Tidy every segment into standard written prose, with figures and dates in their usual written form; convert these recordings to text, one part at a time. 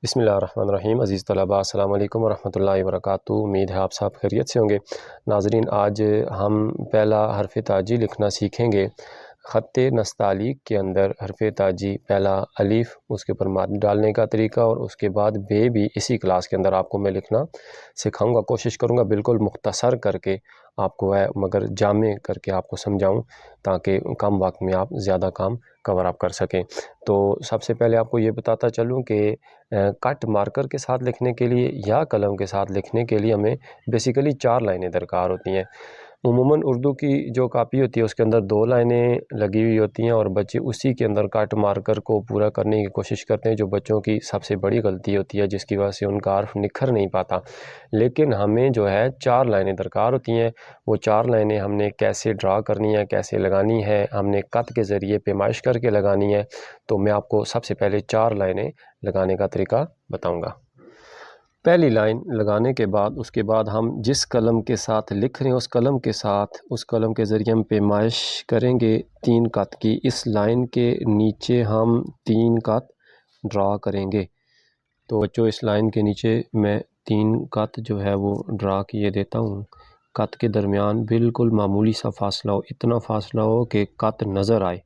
बिस्मिल्लाहिर्रहमानिर्रहीम। अज़ीज़ तलबा, अस्सलाम वालेकुम वरहमतुल्लाहि वबरकातुहू। उम्मीद है आप सब खैरियत से होंगे। नाज़रीन, आज हम पहला हरफ़ ताजी लिखना सीखेंगे। ख़त्ते नस्तालीक के अंदर हरफ़ ताजी पहला अलिफ़, उसके ऊपर मद डालने का तरीका और उसके बाद बे भी इसी क्लास के अंदर आपको मैं लिखना सिखाऊंगा। कोशिश करूंगा बिल्कुल मुख्तसर करके आपको है मगर जामे करके आपको समझाऊं, ताकि कम वक्त में आप ज़्यादा काम कवर अप कर सकें। तो सबसे पहले आपको ये बताता चलूं कि कट मार्कर के साथ लिखने के लिए या कलम के साथ लिखने के लिए हमें बेसिकली 4 लाइनें दरकार होती हैं। उमूमन उर्दू की जो कापी होती है उसके अंदर 2 लाइनें लगी हुई होती हैं और बच्चे उसी के अंदर कट मार्कर को पूरा करने की कोशिश करते हैं, जो बच्चों की सबसे बड़ी गलती होती है, जिसकी वजह से उनका हर्फ निखर नहीं पाता। लेकिन हमें जो है 4 लाइनें दरकार होती हैं। वो 4 लाइनें हमने कैसे ड्रा करनी है, कैसे लगानी है, हमने कत के ज़रिए पेमाइश करके लगानी है। तो मैं आपको सबसे पहले 4 लाइनें लगाने का तरीका बताऊंगा। पहली लाइन लगाने के बाद उसके बाद हम जिस कलम के साथ लिख रहे हैं उस कलम के ज़रिए हम पेमाइश करेंगे 3 कत की। इस लाइन के नीचे हम 3 कत ड्रा करेंगे। तो बच्चों, इस लाइन के नीचे मैं 3 कत जो है वो ड्रा किए देता हूँ। कत के दरमियान बिल्कुल मामूली सा फासला हो, इतना फासला हो कि कत नज़र आए,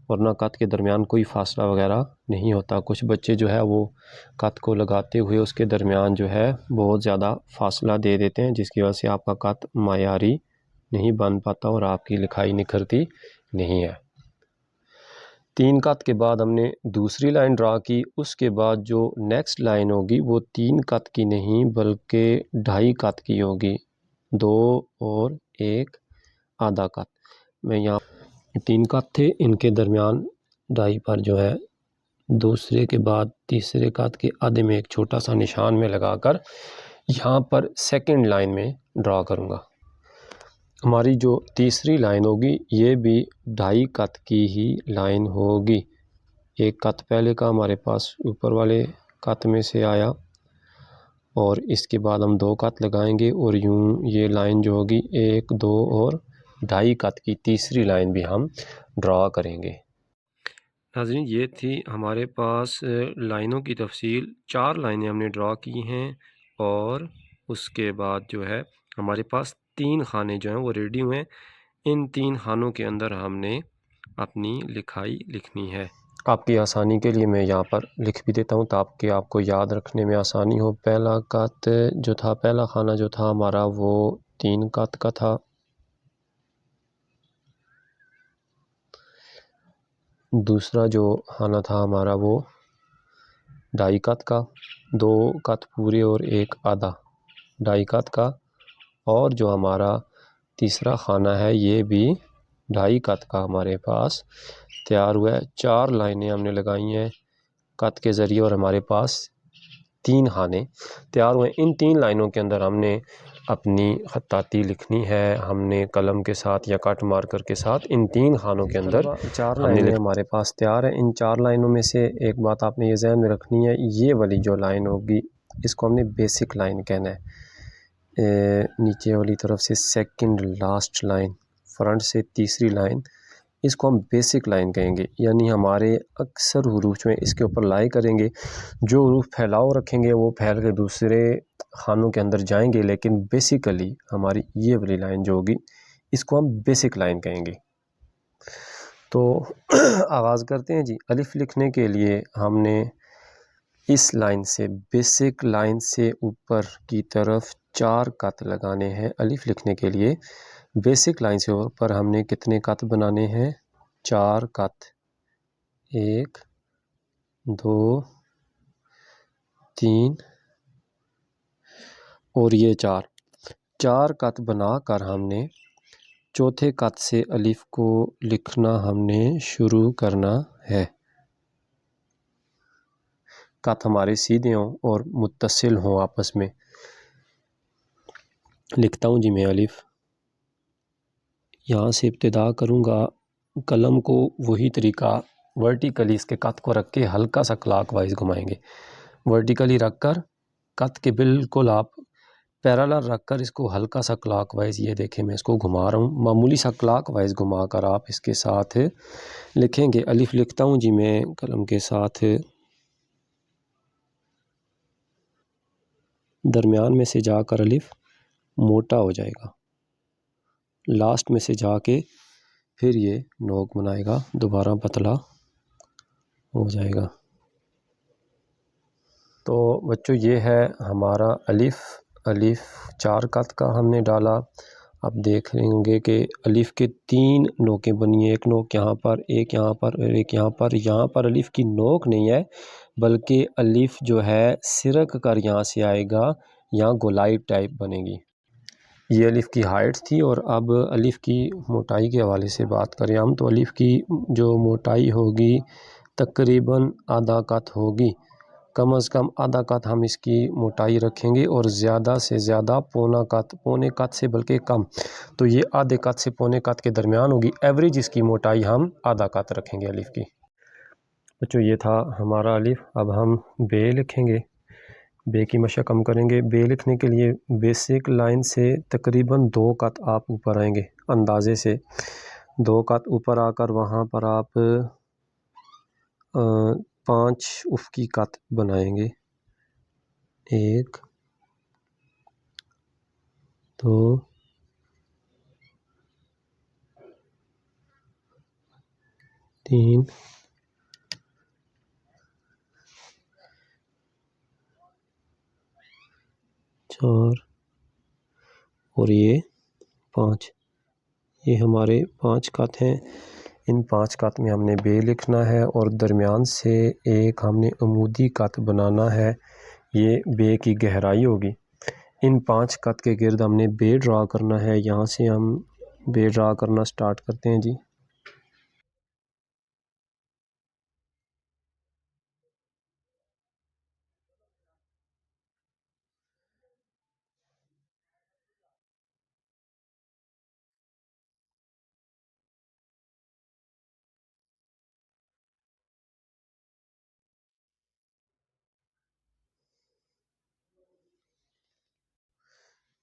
वरना कत के दरमियान कोई फासला वगैरह नहीं होता। कुछ बच्चे जो है वो कत को लगाते हुए उसके दरमियान जो है बहुत ज़्यादा फासला दे देते हैं, जिसकी वजह से आपका कत मायारी नहीं बन पाता और आपकी लिखाई निखरती नहीं है। 3 कत के बाद हमने दूसरी लाइन ड्रा की। उसके बाद जो नेक्स्ट लाइन होगी वो 3 कत की नहीं बल्कि 2.5 कत की होगी। 2 और 1 आधा कत। मैं यहाँ 3 कत थे, इनके दरमियान 2.5 पर जो है दूसरे के बाद तीसरे कत के आधे में एक छोटा सा निशान में लगाकर यहाँ पर सेकंड लाइन में ड्रा करूँगा। हमारी जो तीसरी लाइन होगी ये भी 2.5 कत की ही लाइन होगी। एक कत पहले का हमारे पास ऊपर वाले कत में से आया और इसके बाद हम 2 कत लगाएंगे और यूं ये लाइन जो होगी 1, 2 और 2.5 कत की तीसरी लाइन भी हम ड्रा करेंगे। नाज़रीन, ये थी हमारे पास लाइनों की तफसील। 4 लाइनें हमने ड्रा की हैं और उसके बाद जो है हमारे पास 3 खाने जो हैं वो रेडी हुए हैं। इन 3 खानों के अंदर हमने अपनी लिखाई लिखनी है। आपकी आसानी के लिए मैं यहाँ पर लिख भी देता हूँ ताकि आपको याद रखने में आसानी हो। पहला कत जो था, पहला खाना जो था हमारा वो 3 कत का था। दूसरा जो खाना था हमारा वो 2.5 कत का। 2 कत पूरे और 1 आधा 2.5 कत का। और जो हमारा तीसरा खाना है ये भी 2.5 कत का हमारे पास तैयार हुआ है। 4 लाइनें हमने लगाई हैं कत के ज़रिए और हमारे पास 3 खाने तैयार हुए। इन 3 लाइनों के अंदर हमने अपनी खत्ताती लिखनी है। हमने कलम के साथ या कट मार्कर के साथ इन 3 खानों के अंदर 4 लाइनें हमारे पास तैयार है। इन 4 लाइनों में से एक बात आपने ये ज़हन में रखनी है, ये वाली जो लाइन होगी इसको हमने बेसिक लाइन कहना है। नीचे वाली तरफ से सेकंड लास्ट लाइन, फ्रंट से तीसरी लाइन, इसको हम बेसिक लाइन कहेंगे। यानी हमारे अक्सर हुरूफ में इसके ऊपर लाई करेंगे। जो हुरूफ फैलाव रखेंगे वो फैल के दूसरे खानों के अंदर जाएंगे, लेकिन बेसिकली हमारी ये वाली लाइन जो होगी इसको हम बेसिक लाइन कहेंगे। तो आगाज़ करते हैं जी। अलिफ लिखने के लिए हमने इस लाइन से, बेसिक लाइन से ऊपर की तरफ 4 कत लगाने हैं। अलिफ लिखने के लिए बेसिक लाइन से ऊपर हमने कितने कत बनाने हैं? 4 कत। 1, 2, 3 और ये 4 कत बनाकर हमने चौथे कत से अलिफ को लिखना हमने शुरू करना है। कत हमारे सीधे हों और मुत्तसिल हों आपस में। लिखता हूँ जी मैं अलिफ। यहाँ से इब्तिदा करूँगा। कलम को वही तरीका वर्टिकली इसके कत को रख के हल्का सा क्लॉकवाइज घुमाएंगे। वर्टिकली रख कर कत के बिल्कुल आप पैरेलल रख कर इसको हल्का सा क्लॉकवाइज, ये देखें मैं इसको घुमा रहा हूँ, मामूली सा क्लॉकवाइज घुमा कर आप इसके साथ लिखेंगे। अलिफ लिखता हूँ जी मैं कलम के साथ। दरमियान में से जाकर अलिफ मोटा हो जाएगा, लास्ट में से जाके फिर ये नोक बनाएगा, दोबारा पतला हो जाएगा। तो बच्चों ये है हमारा अलिफ 4 कत का हमने डाला। अब देख लेंगे कि अलिफ के 3 नोकें बनी है, एक नोक यहाँ पर, एक यहाँ पर और एक यहाँ पर। यहाँ पर अलिफ की नोक नहीं है बल्कि अलिफ जो है सिरक कर यहाँ से आएगा, यहाँ गोलाई टाइप बनेगी। ये अलिफ की हाइट थी। और अब अलिफ की मोटाई के हवाले से बात करें हम, तो अलिफ की जो मोटाई होगी तकरीबन आधा कत होगी, कम से कम आधा कत हम इसकी मोटाई रखेंगे और ज़्यादा से ज़्यादा पौने कत से बल्कि कम, तो ये आधे कत से पौने कत के दरमियान होगी। एवरेज इसकी मोटाई हम आधा कत रखेंगे अलिफ की। बच्चों ये था हमारा अलिफ। अब हम बे लिखेंगे, बे की मशक हम करेंगे। बे लिखने के लिए बेसिक लाइन से तकरीबन 2 कत आप ऊपर आएंगे, अंदाजे से 2 कत ऊपर आकर वहाँ पर आप 5 उफ़क़ी कत बनाएंगे। 1 2 3 4 और ये 5। ये हमारे 5 कत हैं। इन 5 कत में हमने बे लिखना है और दरमियान से एक हमने अमूदी कत बनाना है, ये बे की गहराई होगी। इन 5 कत के गिर्द हमने बे ड्रा करना है। यहाँ से हम बे ड्रा करना स्टार्ट करते हैं जी।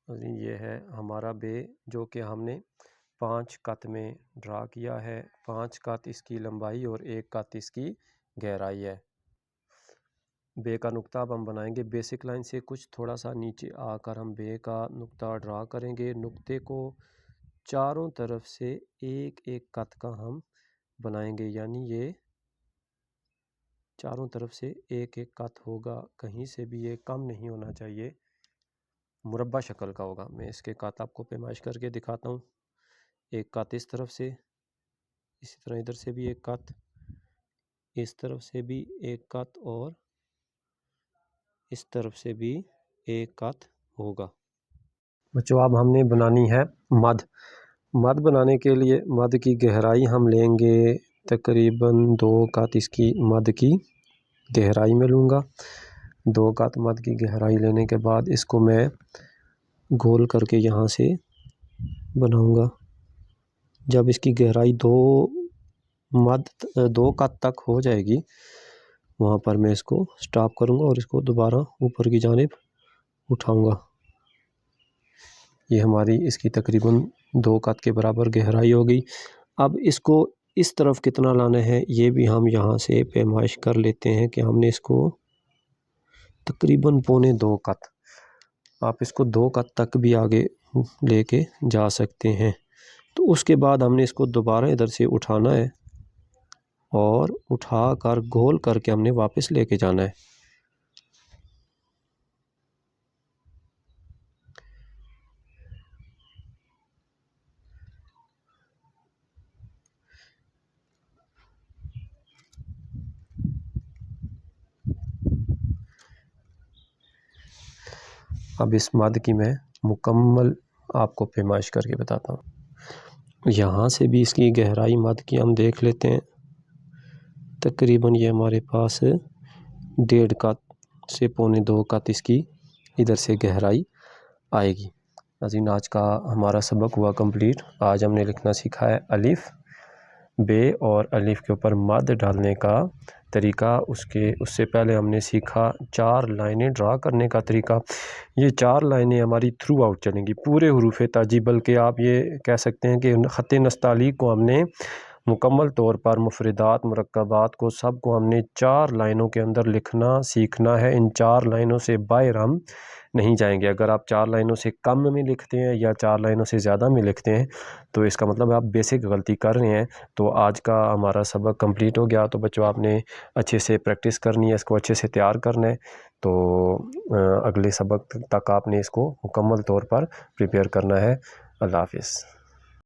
ये है हमारा बे जो कि हमने 5 कत में ड्रा किया है। 5 कत इसकी लंबाई और 1 कत इसकी गहराई है। बे का नुक्ता अब हम बनाएंगे बेसिक लाइन से कुछ थोड़ा सा नीचे आकर हम बे का नुक्ता ड्रा करेंगे। नुक्ते को चारों तरफ से एक एक कत का हम बनाएंगे, यानी ये चारों तरफ से एक एक कत होगा, कहीं से भी ये कम नहीं होना चाहिए, मुरब्बा शक्ल का होगा। मैं इसके कत आपको पैमाइश करके दिखाता हूँ। एक कत इस तरफ से, इसी तरह इधर से भी एक कत, इस तरफ से भी एक कत और इस तरफ से भी एक कत होगा। बच्चों अब हमने बनानी है मद। मद बनाने के लिए मद की गहराई हम लेंगे तकरीबन 2 कत इसकी मद की गहराई में लूँगा। 2 कत मद की गहराई लेने के बाद इसको मैं गोल करके यहाँ से बनाऊँगा। जब इसकी गहराई 2 कत तक हो जाएगी वहाँ पर मैं इसको स्टॉप करूँगा और इसको दोबारा ऊपर की जानिब उठाऊँगा। ये हमारी इसकी तकरीबन 2 कत के बराबर गहराई हो गई। अब इसको इस तरफ कितना लाना है ये भी हम यहाँ से पैमाइश कर लेते हैं कि हमने इसको तकरीबन पौने 2 कत, आप इसको 2 कत तक भी आगे लेके जा सकते हैं। तो उसके बाद हमने इसको दोबारा इधर से उठाना है और उठा कर गोल करके हमने वापस लेके जाना है। अब इस मद की मैं मुकम्मल आपको पैमाइश करके बताता हूँ। यहाँ से भी इसकी गहराई मद की हम देख लेते हैं। तकरीबन ये हमारे पास 1.5 कत से पौने 2 कत इसकी इधर से गहराई आएगी। नाज़रीन आज का हमारा सबक हुआ कंप्लीट। आज हमने लिखना सीखा है अलिफ, बे और अलिफ के ऊपर मद डालने का तरीका। उससे पहले हमने सीखा 4 लाइनें ड्रा करने का तरीका। ये 4 लाइनें हमारी थ्रू आउट चलेंगी पूरे हुरूफ़ ताजी, बल्कि आप ये कह सकते हैं कि ख़त नस्तालीक को हमने मुकम्मल तौर पर मुफरदात मुरक्कबात को सब को हमने 4 लाइनों के अंदर लिखना सीखना है। इन 4 लाइनों से बाहर हम नहीं जाएंगे। अगर आप 4 लाइनों से कम में लिखते हैं या 4 लाइनों से ज़्यादा में लिखते हैं तो इसका मतलब आप बेसिक गलती कर रहे हैं। तो आज का हमारा सबक कंप्लीट हो गया। तो बच्चों आपने अच्छे से प्रैक्टिस करनी है, इसको अच्छे से तैयार करना है। तो अगले सबक तक आपने इसको मुकम्मल तौर पर प्रिपेयर करना है। अल्लाह हाफ़िज़।